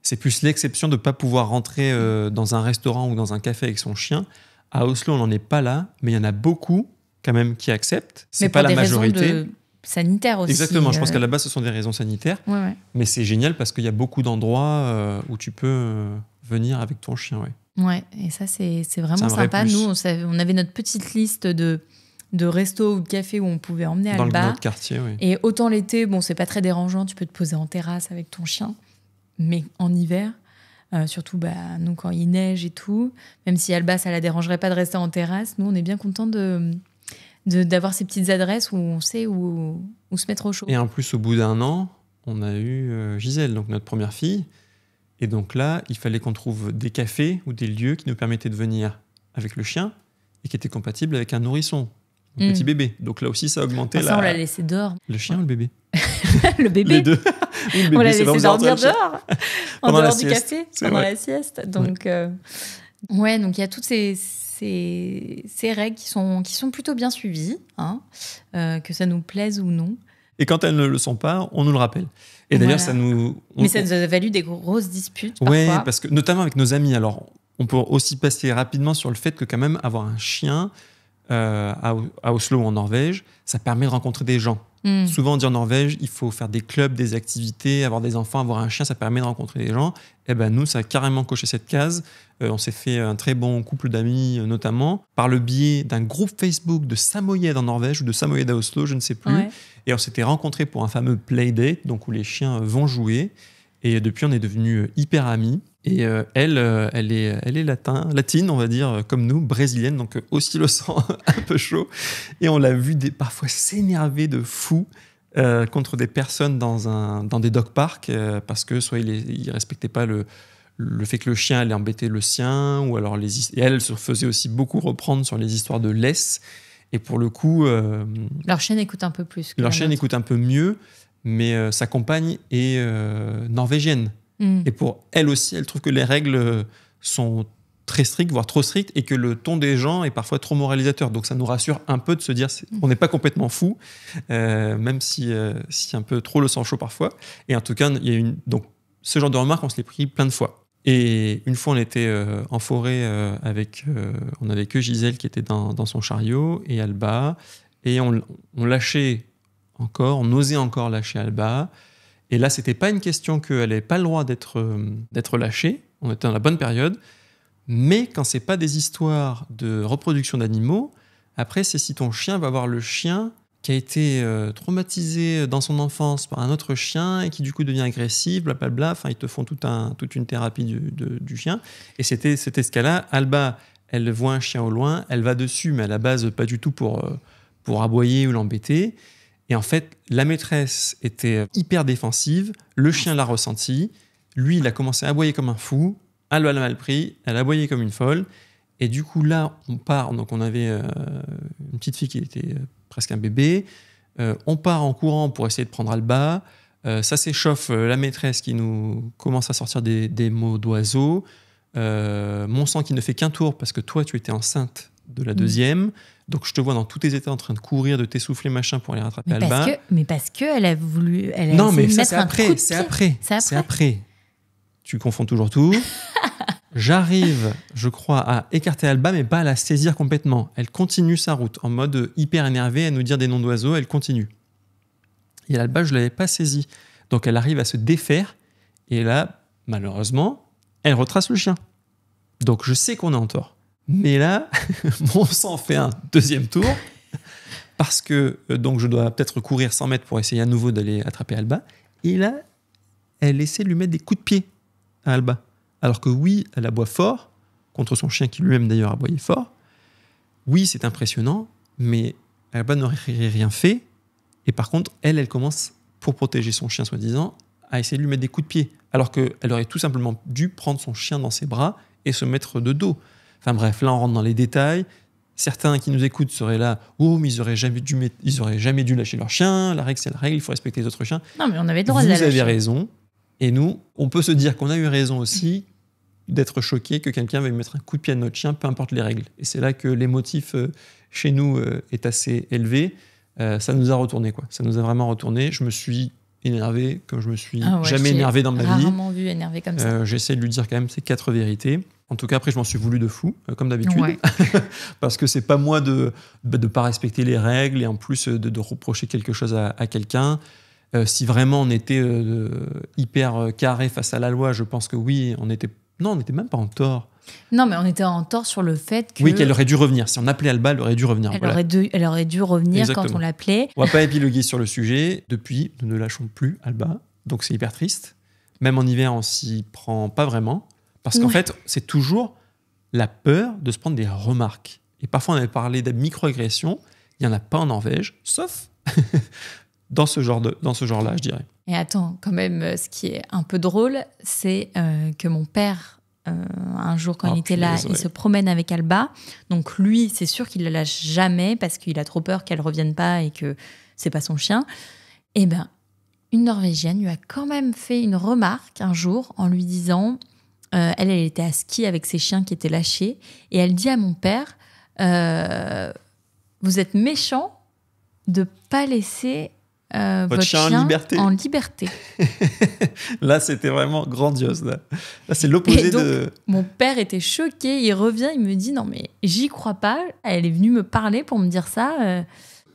c'est plus l'exception de ne pas pouvoir rentrer dans un restaurant ou dans un café avec son chien. À Oslo, on n'en est pas là, mais il y en a beaucoup quand même qui acceptent. C'est pas la majorité. Raisons sanitaires aussi. Exactement. Je pense qu'à la base, ce sont des raisons sanitaires. Ouais. Mais c'est génial parce qu'il y a beaucoup d'endroits où tu peux venir avec ton chien. Ouais, et ça, c'est vraiment sympa. Nous, on avait notre petite liste de restos ou de cafés où on pouvait emmener Alba. Dans notre quartier, oui. Et autant l'été, bon, c'est pas très dérangeant, tu peux te poser en terrasse avec ton chien. Mais en hiver, surtout nous, quand il neige et tout, même si Alba, ça la dérangerait pas de rester en terrasse, nous, on est bien contents d'avoir ces petites adresses où on sait où se mettre au chaud. Et en plus, au bout d'1 an, on a eu Gisèle, donc notre première fille. Et donc là, il fallait qu'on trouve des cafés ou des lieux qui nous permettaient de venir avec le chien et qui étaient compatibles avec un nourrisson, un petit bébé. Donc là aussi, ça a augmenté. Ça, on l'a laissé dehors. Le chien ou le bébé? Le bébé. Les deux. Oui, le bébé, on l'a laissé dormir dehors, en dehors du café, pendant vrai. la sieste. Donc, donc il y a toutes ces règles qui sont plutôt bien suivies, que ça nous plaise ou non. Et quand elles ne le sont pas, on nous le rappelle. Et d'ailleurs, ça nous... Mais ça nous a valu des grosses disputes, parfois. Oui, parce que notamment avec nos amis. Alors, on peut aussi passer rapidement sur le fait que quand même, avoir un chien à Oslo ou en Norvège, ça permet de rencontrer des gens. Souvent, on dit en Norvège, il faut faire des clubs, des activités, avoir des enfants, avoir un chien, ça permet de rencontrer des gens. Et ben nous, ça a carrément coché cette case. On s'est fait un très bon couple d'amis, notamment, par le biais d'un groupe Facebook de Samoyed en Norvège ou de Samoyed à Oslo, je ne sais plus. Ouais. Et on s'était rencontrés pour un fameux playdate, donc où les chiens vont jouer. Et depuis, on est devenus hyper amis. Et elle est latine, on va dire, comme nous, brésilienne, donc aussi le sang un peu chaud. Et on l'a vu parfois s'énerver de fou contre des personnes dans des dog parks parce que soit il ne respectait pas le fait que le chien allait embêter le sien, ou alors et elle se faisait aussi beaucoup reprendre sur les histoires de laisse. Et pour le coup... leur chien écoute un peu plus. Leur chien écoute un peu mieux, mais sa compagne est norvégienne. Et pour elle aussi, elle trouve que les règles sont très strictes, voire trop strictes, et que le ton des gens est parfois trop moralisateur. Donc ça nous rassure un peu de se dire on n'est pas complètement fou, même si un peu trop le sang chaud parfois. Et en tout cas, donc ce genre de remarques, on se l'est pris plein de fois. Et une fois, on était en forêt on avait que Gisèle qui était dans son chariot et Alba, et on lâchait encore, on osait encore lâcher Alba. Et là, c'était pas une question qu'elle n'avait pas le droit d'être lâchée. On était dans la bonne période. Mais quand c'est pas des histoires de reproduction d'animaux, après, c'est si ton chien va voir le chien qui a été traumatisé dans son enfance par un autre chien et qui du coup devient agressif, blablabla. Enfin, ils te font toute une thérapie du chien. Et c'était ce cas-là. Alba, elle voit un chien au loin, elle va dessus, mais à la base, pas du tout pour aboyer ou l'embêter. Et en fait, la maîtresse était hyper défensive, le chien l'a ressenti, lui, il a commencé à aboyer comme un fou, Alba l'a mal pris, elle a aboyé comme une folle, et du coup, là, on part, donc on avait une petite fille qui était presque un bébé, on part en courant pour essayer de prendre Alba, ça s'échauffe, la maîtresse qui nous commence à sortir des mots d'oiseaux, mon sang qui ne fait qu'un tour parce que toi, tu étais enceinte de la deuxième. Donc, je te vois dans tous tes états en train de courir, de t'essouffler, machin, pour aller rattraper Alba. Mais parce qu'elle a voulu... Non, mais ça, c'est après. Tu confonds toujours tout. J'arrive, je crois, à écarter Alba, mais pas à la saisir complètement. Elle continue sa route, en mode hyper énervée, à nous dire des noms d'oiseaux, elle continue. Et Alba, je ne l'avais pas saisie. Donc, elle arrive à se défaire. Et là, malheureusement, elle retrace le chien. Donc, je sais qu'on est en tort. Mais là, mon sang fait un deuxième tour parce que donc je dois peut-être courir 100 mètres pour essayer à nouveau d'aller attraper Alba. Et là, elle essaie de lui mettre des coups de pied à Alba. Alors que oui, elle aboie fort, contre son chien qui lui-même d'ailleurs aboyait fort. Oui, c'est impressionnant, mais Alba n'aurait rien fait. Et par contre, elle commence, pour protéger son chien soi-disant, à essayer de lui mettre des coups de pied. Alors qu'elle aurait tout simplement dû prendre son chien dans ses bras et se mettre de dos. Enfin bref, là on rentre dans les détails. Certains qui nous écoutent seraient là, oh, mais ils auraient jamais dû lâcher leur chien. La règle, c'est la règle, il faut respecter les autres chiens. Non, mais on avait le droit de Vous la lâcher. avez raison. Et nous, on peut se dire qu'on a eu raison aussi d'être choqué que quelqu'un veuille mettre un coup de pied à notre chien, peu importe les règles. Et c'est là que l'émotif chez nous est assez élevé. Ça nous a retourné, quoi. Ça nous a vraiment retourné. Je me suis énervé comme je me suis jamais énervé dans ma vie. Rarement vu énervé comme ça. J'essaie de lui dire quand même ces 4 vérités. En tout cas, après, je m'en suis voulu de fou, comme d'habitude. Ouais. Parce que c'est pas moi de pas respecter les règles et en plus de reprocher quelque chose à quelqu'un. Si vraiment on était hyper carré face à la loi, je pense que oui, on n'était même pas en tort. Non, mais on était en tort sur le fait que... Oui, qu'elle aurait dû revenir. Si on appelait Alba, elle aurait dû revenir. Elle aurait dû revenir. Exactement. Quand on l'appelait. On va pas épiloguer sur le sujet. Depuis, nous ne lâchons plus Alba. Donc c'est hyper triste. Même en hiver, on s'y prend pas vraiment. Parce qu'en fait, c'est toujours la peur de se prendre des remarques. Et parfois, on avait parlé de microagressions. Il n'y en a pas en Norvège, sauf dans ce genre-là, je dirais. Et attends, quand même, ce qui est un peu drôle, c'est que mon père, un jour, quand il était là, il se promène avec Alba. Donc lui, c'est sûr qu'il ne la lâche jamais parce qu'il a trop peur qu'elle ne revienne pas et que c'est pas son chien. Et bien, une Norvégienne lui a quand même fait une remarque un jour en lui disant... elle était à ski avec ses chiens qui étaient lâchés. Et elle dit à mon père, vous êtes méchant de ne pas laisser votre chien en liberté. Là, c'était vraiment grandiose. Là c'est l'opposé de... Mon père était choqué. Il revient, il me dit, non mais j'y crois pas. Elle est venue me parler pour me dire ça.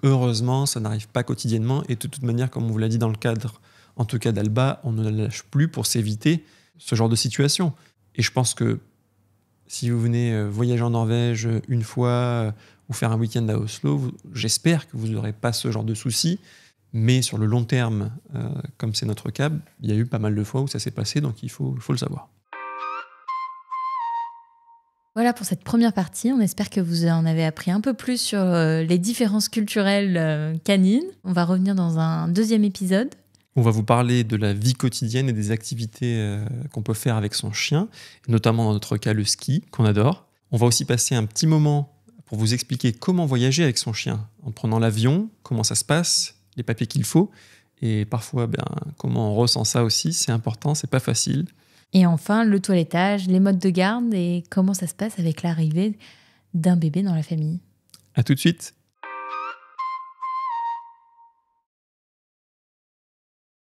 Heureusement, ça n'arrive pas quotidiennement. Et de toute manière, comme on vous l'a dit dans le cadre, en tout cas d'Alba, on ne la lâche plus pour s'éviter ce genre de situation. Et je pense que si vous venez voyager en Norvège une fois ou faire un week-end à Oslo, j'espère que vous n'aurez pas ce genre de soucis. Mais sur le long terme, comme c'est notre cas, il y a eu pas mal de fois où ça s'est passé, donc il faut le savoir. Voilà pour cette première partie. On espère que vous en avez appris un peu plus sur les différences culturelles canines. On va revenir dans un deuxième épisode. On va vous parler de la vie quotidienne et des activités qu'on peut faire avec son chien, notamment dans notre cas le ski, qu'on adore. On va aussi passer un petit moment pour vous expliquer comment voyager avec son chien, en prenant l'avion, comment ça se passe, les papiers qu'il faut, et parfois comment on ressent ça aussi, c'est important, c'est pas facile. Et enfin, le toilettage, les modes de garde et comment ça se passe avec l'arrivée d'un bébé dans la famille. À tout de suite.